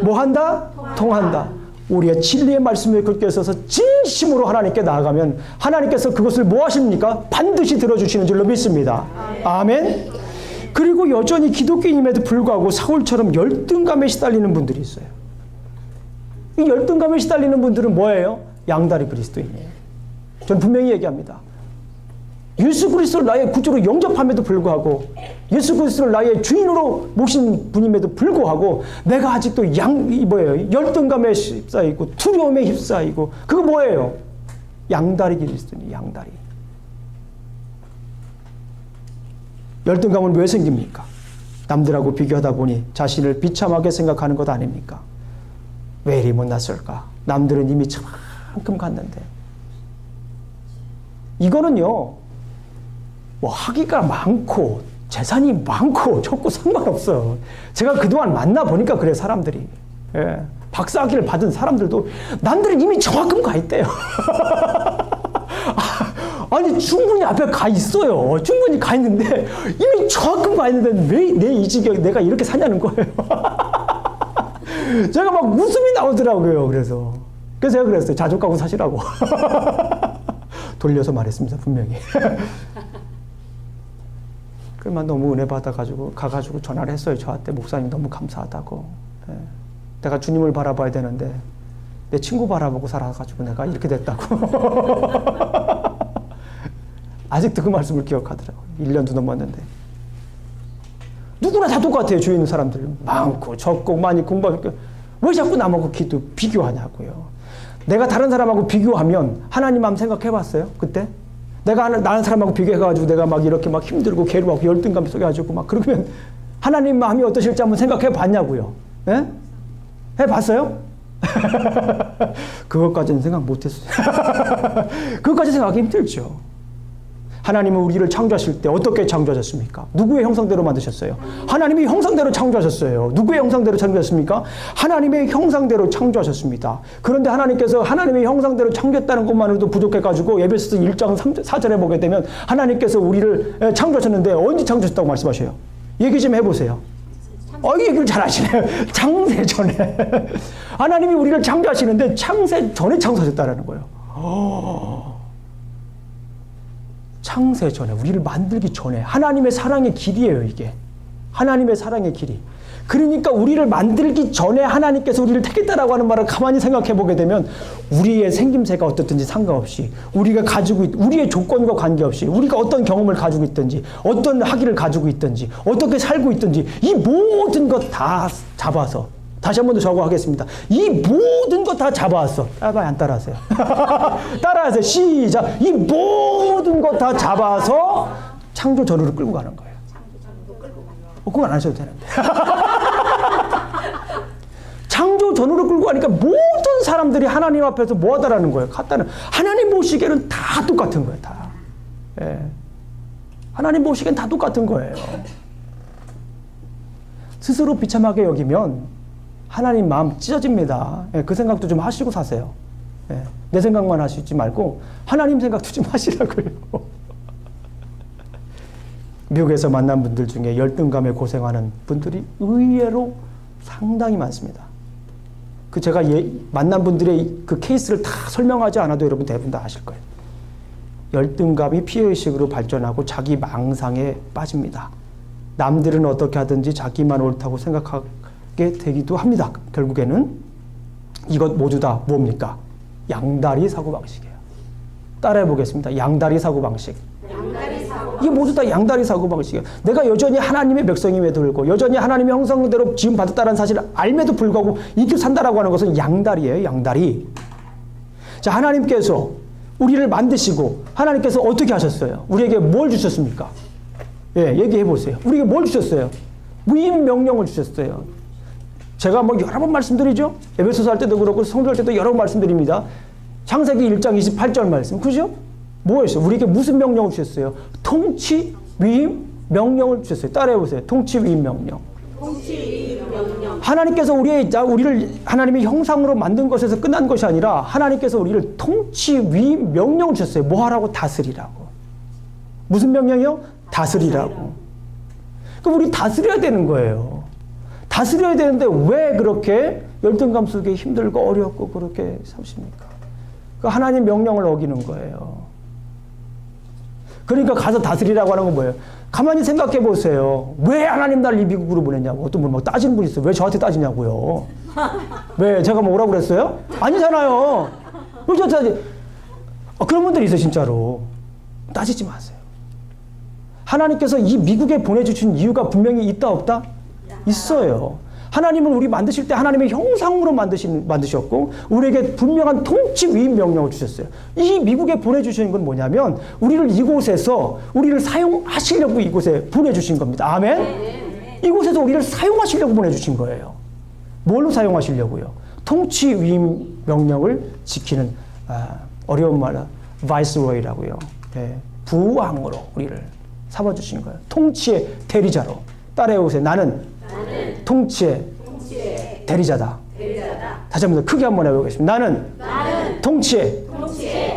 뭐 한다? 통한다. 우리의 진리의 말씀을 그렇게 써서 진심으로 하나님께 나아가면 하나님께서 그것을 뭐 하십니까? 반드시 들어주시는 줄로 믿습니다. 아멘. 그리고 여전히 기독교인임에도 불구하고 사울처럼 열등감에 시달리는 분들이 있어요. 이 열등감에 시달리는 분들은 뭐예요? 양다리 그리스도인이에요. 저는 분명히 얘기합니다. 예수 그리스도를 나의 구주로 영접함에도 불구하고 예수 그리스도를 나의 주인으로 모신 분임에도 불구하고 내가 아직도 열등감에 휩싸이고 두려움에 휩싸이고 그거 뭐예요? 양다리 그리스도인이에요. 양다리. 열등감은 왜 생깁니까? 남들하고 비교하다 보니 자신을 비참하게 생각하는 것 아닙니까? 왜 이리 못났을까? 남들은 이미 저만큼 갔는데. 이거는요, 뭐 학위가 많고 재산이 많고 적고 상관없어요. 제가 그동안 만나보니까 그래 사람들이. 예. 박사학위를 받은 사람들도 남들은 이미 저만큼 가 있대요. 아니 충분히 앞에 가 있어요. 충분히 가 있는데 이미 저만큼 가 있는데 왜 내 이 지경에 내가 이렇게 사냐는 거예요. 제가 막 웃음이 나오더라고요. 그래서 제가 그랬어요. 자주 가고 사시라고. 돌려서 말했습니다. 분명히. 그만 너무 은혜 받아가지고 가가지고 전화를 했어요. 저한테 목사님 너무 감사하다고. 예. 내가 주님을 바라봐야 되는데 내 친구 바라보고 살아가지고 내가 이렇게 됐다고. 아직도 그 말씀을 기억하더라고요. 1년도 넘었는데. 누구나 다 똑같아요. 주위에 있는 사람들. 많고 적고 많이 공부하고 왜 자꾸 남하고 비교하냐고요. 내가 다른 사람하고 비교하면 하나님 마음 생각해 봤어요? 그때? 내가 다른 사람하고 비교해가지고 내가 막 이렇게 막 힘들고 괴로워하고 열등감 속에 가지고 막 그러면 하나님 마음이 어떠실지 한번 생각해 봤냐고요. 예? 해 봤어요? 그것까지는 생각 못 했어요. 그것까지 생각하기 힘들죠. 하나님은 우리를 창조하실 때 어떻게 창조하셨습니까? 누구의 형상대로 만드셨어요? 하나님의 형상대로 창조하셨어요. 누구의 형상대로 창조하셨습니까? 하나님의 형상대로 창조하셨습니다. 그런데 하나님께서 하나님의 형상대로 창조했다는 것만으로도 부족해가지고 에베소서 1장 4절에 보게 되면 하나님께서 우리를 창조하셨는데 언제 창조하셨다고 말씀하셔요? 얘기 좀 해보세요. 이 얘기를 잘 하시네요. 창세 전에. 하나님이 우리를 창조하시는데 창세 전에 창조하셨다는 거예요. 창세 전에, 우리를 만들기 전에 하나님의 사랑의 길이에요, 이게. 하나님의 사랑의 길이. 그러니까 우리를 만들기 전에 하나님께서 우리를 택했다라고 하는 말을 가만히 생각해 보게 되면 우리의 생김새가 어떻든지 상관없이 우리가 가지고 우리의 조건과 관계없이 우리가 어떤 경험을 가지고 있든지 어떤 학위를 가지고 있든지 어떻게 살고 있든지 이 모든 것 다 잡아서 다시 한 번 더 적어하겠습니다. 이 모든 것 다 잡아왔어. 따라봐요, 안 따라하세요? 따라하세요. 시작. 이 모든 것 다 잡아서 창조 전으로 끌고 가는 거예요. 그건 안 하셔도 되는데. 창조 전으로 끌고 가니까 모든 사람들이 하나님 앞에서 뭐 하다라는 거예요? 같다는. 하나님 보시기에는 다 똑같은 거예요. 다. 예. 하나님 보시기엔 다 똑같은 거예요. 스스로 비참하게 여기면 하나님 마음 찢어집니다. 예, 그 생각도 좀 하시고 사세요. 예, 내 생각만 하시지 말고 하나님 생각도 좀 하시라고요. 미국에서 만난 분들 중에 열등감에 고생하는 분들이 의외로 상당히 많습니다. 제가 만난 분들의 그 케이스를 다 설명하지 않아도 여러분 대부분 다 아실 거예요. 열등감이 피해의식으로 발전하고 자기 망상에 빠집니다. 남들은 어떻게 하든지 자기만 옳다고 생각하게 되기도 합니다. 결국에는 이것 모두 다 뭡니까? 양다리 사고방식이에요. 따라해 보겠습니다. 양다리 사고방식. 이게 모두 다 양다리 사고방식이에요. 내가 여전히 하나님의 백성임에도 불구하고 여전히 하나님의 형상대로 지음받았다는 사실을 알면도 불구하고 이렇게 산다라고 하는 것은 양다리예요. 양다리. 자, 하나님께서 우리를 만드시고 하나님께서 어떻게 하셨어요? 우리에게 뭘 주셨습니까? 예, 얘기해 보세요. 우리에게 뭘 주셨어요? 위임 명령을 주셨어요. 제가 뭐 여러 번 말씀드리죠. 에베소서 할 때도 그렇고 성도할 때도 여러 번 말씀드립니다. 창세기 1장 28절 말씀. 그죠? 뭐였어요? 우리에게 무슨 명령을 주셨어요? 통치, 위임, 명령을 주셨어요. 따라해 보세요. 통치, 위임, 명령. 통치, 위임, 명령. 하나님께서 우리를 하나님의 형상으로 만든 것에서 끝난 것이 아니라 하나님께서 우리를 통치, 위임, 명령을 주셨어요. 뭐 하라고? 다스리라고. 무슨 명령이요? 다스리라고. 그럼 우리 다스려야 되는 거예요. 다스려야 되는데 왜 그렇게 열등감 속에 힘들고 어렵고 그렇게 사십니까? 그 하나님 명령을 어기는 거예요. 그러니까 가서 다스리라고 하는 건 뭐예요? 가만히 생각해 보세요. 왜 하나님 나를 이 미국으로 보냈냐고. 어떤 분 뭐 따지는 분 있어요. 왜 저한테 따지냐고요. 왜 제가 뭐 오라고 그랬어요? 아니잖아요. 왜 저 따지? 그런 분들이 있어요. 진짜로. 따지지 마세요. 하나님께서 이 미국에 보내주신 이유가 분명히 있다 없다? 있어요. 하나님은 우리 만드실 때 하나님의 형상으로 만드셨고 우리에게 분명한 통치 위임 명령을 주셨어요. 이 미국에 보내주신 건 뭐냐면 우리를 이곳에서 우리를 사용하시려고 이곳에 보내주신 겁니다. 아멘? 이곳에서 우리를 사용하시려고 보내주신 거예요. 뭘로 사용하시려고요? 통치 위임 명령을 지키는 어려운 말은 바이스로이라고요. 네, 부왕으로 우리를 삼아주신 거예요. 통치의 대리자로. 따라해보세요. 나는 통치의 대리자다. 다시 한번 더 크게 한번 해보겠습니다. 나는 통치의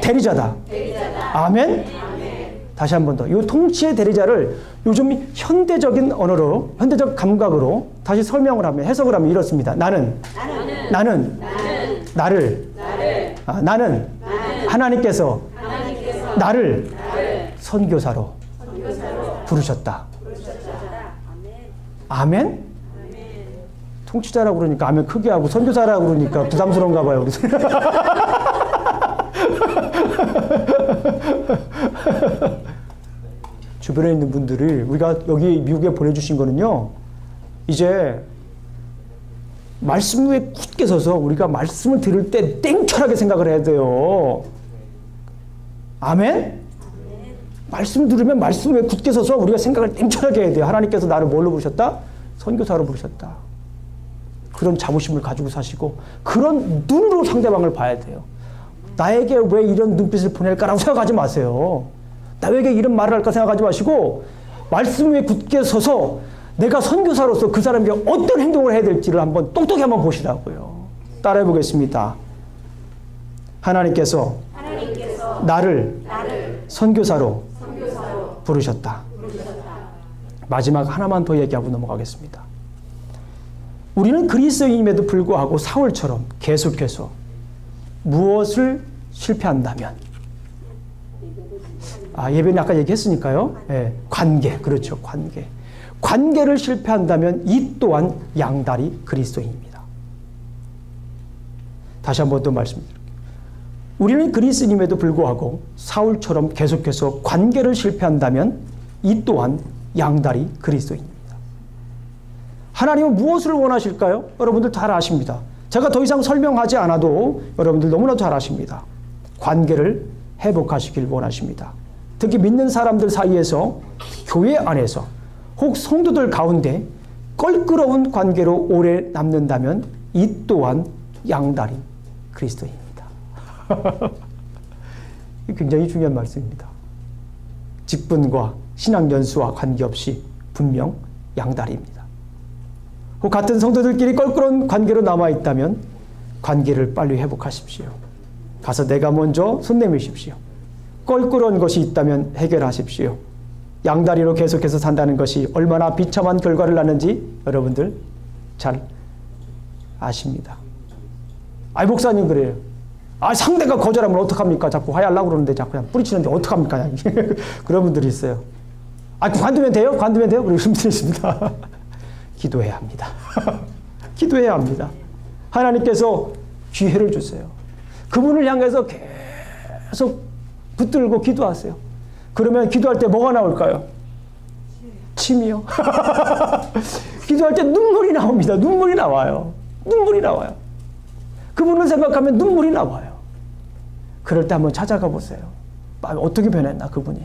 대리자다. 아멘? 다시 한번 더. 이 통치의 대리자를 요즘 현대적인 언어로, 현대적 감각으로 다시 설명을 하면, 해석을 하면 이렇습니다. 나는 하나님께서 나를 선교사로 부르셨다. 아멘? 통치자라고 그러니까 아멘 크게 하고 선교사라고 그러니까 부담스러운가 봐요. 주변에 있는 분들이 우리가 여기 미국에 보내주신 거는요. 이제 말씀 위에 굳게 서서 우리가 말씀을 들을 때 땡철하게 생각을 해야 돼요. 아멘? 말씀을 들으면 말씀 위에 굳게 서서 우리가 생각을 땡철하게 해야 돼요. 하나님께서 나를 뭘로 부르셨다? 선교사로 부르셨다. 그런 자부심을 가지고 사시고 그런 눈으로 상대방을 봐야 돼요. 나에게 왜 이런 눈빛을 보낼까라고 생각하지 마세요. 나에게 이런 말을 할까 생각하지 마시고 말씀 위에 굳게 서서 내가 선교사로서 그 사람에게 어떤 행동을 해야 될지를 한번 똑똑히 한번 보시라고요. 따라해 보겠습니다. 하나님께서 나를 선교사로 부르셨다. 마지막 하나만 더 얘기하고 넘어가겠습니다. 우리는 그리스도인임에도 불구하고 사울처럼 계속해서 무엇을 실패한다면 예배는 아까 얘기했으니까요. 네, 관계. 그렇죠. 관계를 실패한다면 이 또한 양다리 그리스도인입니다. 다시 한번 더 말씀드릴게요. 우리는 그리스도인임에도 불구하고 사울처럼 계속해서 관계를 실패한다면 이 또한 양다리 그리스도인입니다. 하나님은 무엇을 원하실까요? 여러분들 잘 아십니다. 제가 더 이상 설명하지 않아도 여러분들 너무나 잘 아십니다. 관계를 회복하시길 원하십니다. 특히 믿는 사람들 사이에서, 교회 안에서, 혹 성도들 가운데 껄끄러운 관계로 오래 남는다면 이 또한 양다리 그리스도입니다. 굉장히 중요한 말씀입니다. 직분과 신앙 연수와 관계없이 분명 양다리입니다. 혹 같은 성도들끼리 껄끄러운 관계로 남아있다면 관계를 빨리 회복하십시오. 가서 내가 먼저 손 내미십시오. 껄끄러운 것이 있다면 해결하십시오. 양다리로 계속해서 산다는 것이 얼마나 비참한 결과를 낳는지 여러분들 잘 아십니다. 목사님 그래요. 상대가 거절하면 어떡합니까? 자꾸 화해하려고 그러는데 자꾸 그냥 뿌리치는데 어떡합니까? 그런 분들이 있어요. 관두면 돼요? 관두면 돼요? 그런 분들이 있습니다. 기도해야 합니다. 기도해야 합니다. 하나님께서 기회를 주세요. 그분을 향해서 계속 붙들고 기도하세요. 그러면 기도할 때 뭐가 나올까요? 침이요. 기도할 때 눈물이 나옵니다. 눈물이 나와요. 눈물이 나와요. 그분을 생각하면 눈물이 나와요. 그럴 때 한번 찾아가 보세요. 어떻게 변했나 그분이.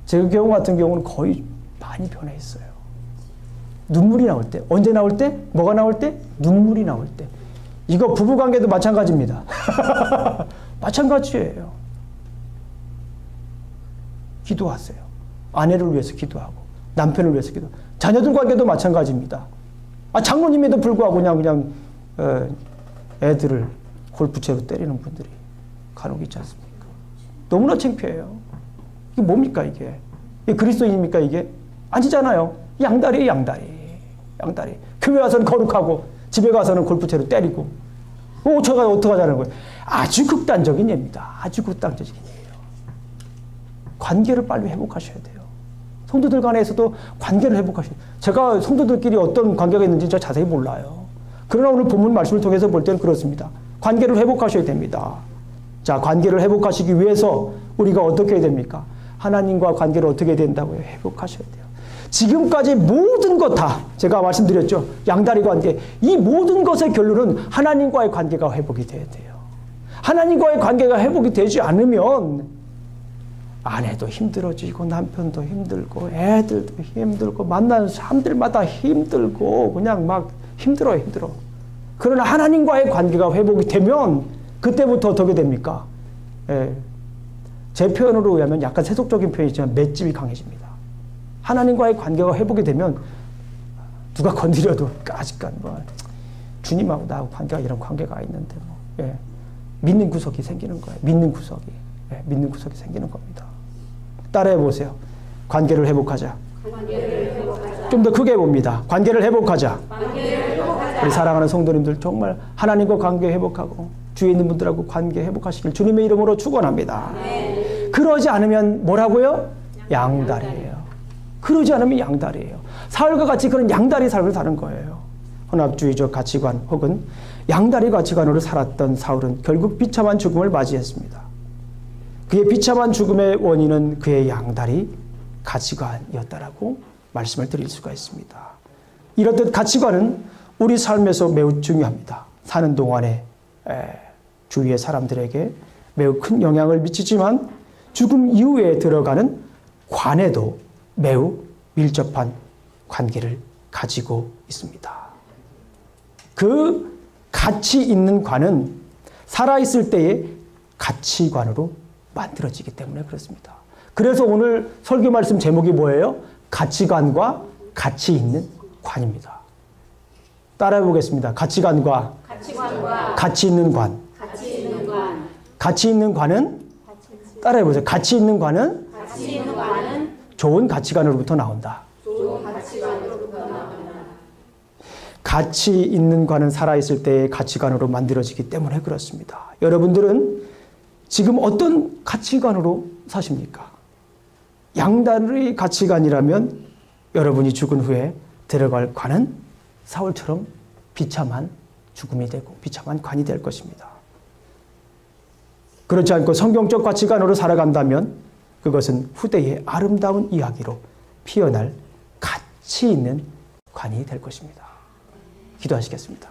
제 경우 같은 경우는 거의 많이 변해 있어요. 눈물이 나올 때. 언제 나올 때? 뭐가 나올 때? 눈물이 나올 때. 이거 부부관계도 마찬가지입니다. 마찬가지예요. 기도하세요. 아내를 위해서 기도하고 남편을 위해서 기도하고 자녀들 관계도 마찬가지입니다. 장모님에도 불구하고 그냥 애들을 골프채로 때리는 분들이 간혹 있지 않습니까? 너무나 창피해요. 이게 뭡니까 이게? 이게 그리스도인입니까 이게? 아니잖아요. 양다리. 교회 와서는 거룩하고 집에 가서는 골프채로 때리고 어떡하자는 거예요. 아주 극단적인 예입니다. 아주 극단적인 예예요. 관계를 빨리 회복하셔야 돼요. 성도들 간에서도 관계를 회복하셔야 돼요. 제가 성도들끼리 어떤 관계가 있는지 저 자세히 몰라요. 그러나 오늘 본문 말씀을 통해서 볼 때는 그렇습니다. 관계를 회복하셔야 됩니다. 자, 관계를 회복하시기 위해서 우리가 어떻게 해야 됩니까? 하나님과 관계를 어떻게 해야 된다고요? 회복하셔야 돼요. 지금까지 모든 것 다 제가 말씀드렸죠. 양다리 관계. 이 모든 것의 결론은 하나님과의 관계가 회복이 돼야 돼요. 하나님과의 관계가 회복이 되지 않으면 아내도 힘들어지고 남편도 힘들고 애들도 힘들고 만나는 사람들마다 힘들고 그냥 막 힘들어. 그러나 하나님과의 관계가 회복이 되면 그때부터 어떻게 됩니까? 제 표현으로 의하면 약간 세속적인 표현이지만 맷집이 강해집니다. 하나님과의 관계가 회복이 되면 누가 건드려도 아직까지 주님하고 나하고 관계가 이런 관계가 있는데 믿는 구석이 생기는 거예요. 믿는 구석이 생기는 겁니다. 따라해 보세요. 관계를 회복하자. 좀 더 크게 봅니다. 관계를 회복하자. 우리 사랑하는 성도님들 정말 하나님과 관계 회복하고 주위에 있는 분들하고 관계 회복하시길 주님의 이름으로 축원합니다. 그러지 않으면 뭐라고요? 양다리예요. 그러지 않으면 양다리예요. 사울과 같이 그런 양다리 삶을 사는 거예요. 혼합주의적 가치관 혹은 양다리 가치관으로 살았던 사울은 결국 비참한 죽음을 맞이했습니다. 그의 비참한 죽음의 원인은 그의 양다리 가치관이었다라고 말씀을 드릴 수가 있습니다. 이렇듯 가치관은 우리 삶에서 매우 중요합니다. 사는 동안에 주위의 사람들에게 매우 큰 영향을 미치지만 죽음 이후에 들어가는 관에도 매우 밀접한 관계를 가지고 있습니다. 그 가치 있는 관은 살아있을 때의 가치관으로 만들어지기 때문에 그렇습니다. 그래서 오늘 설교 말씀 제목이 뭐예요? 가치관과 가치 있는 관입니다. 따라해 보겠습니다. 가치관과 가치 있는 관. 가치 있는 관은 따라해 보세요. 가치 있는 관은 좋은 가치관으로부터 나온다. 가치 있는 관은 살아있을 때의 가치관으로 만들어지기 때문에 그렇습니다. 여러분들은 지금 어떤 가치관으로 사십니까? 양다리 가치관이라면 여러분이 죽은 후에 들어갈 관은 사울처럼 비참한 죽음이 되고 비참한 관이 될 것입니다. 그렇지 않고 성경적 가치관으로 살아간다면 그것은 후대의 아름다운 이야기로 피어날 가치 있는 관이 될 것입니다. 기도하시겠습니다.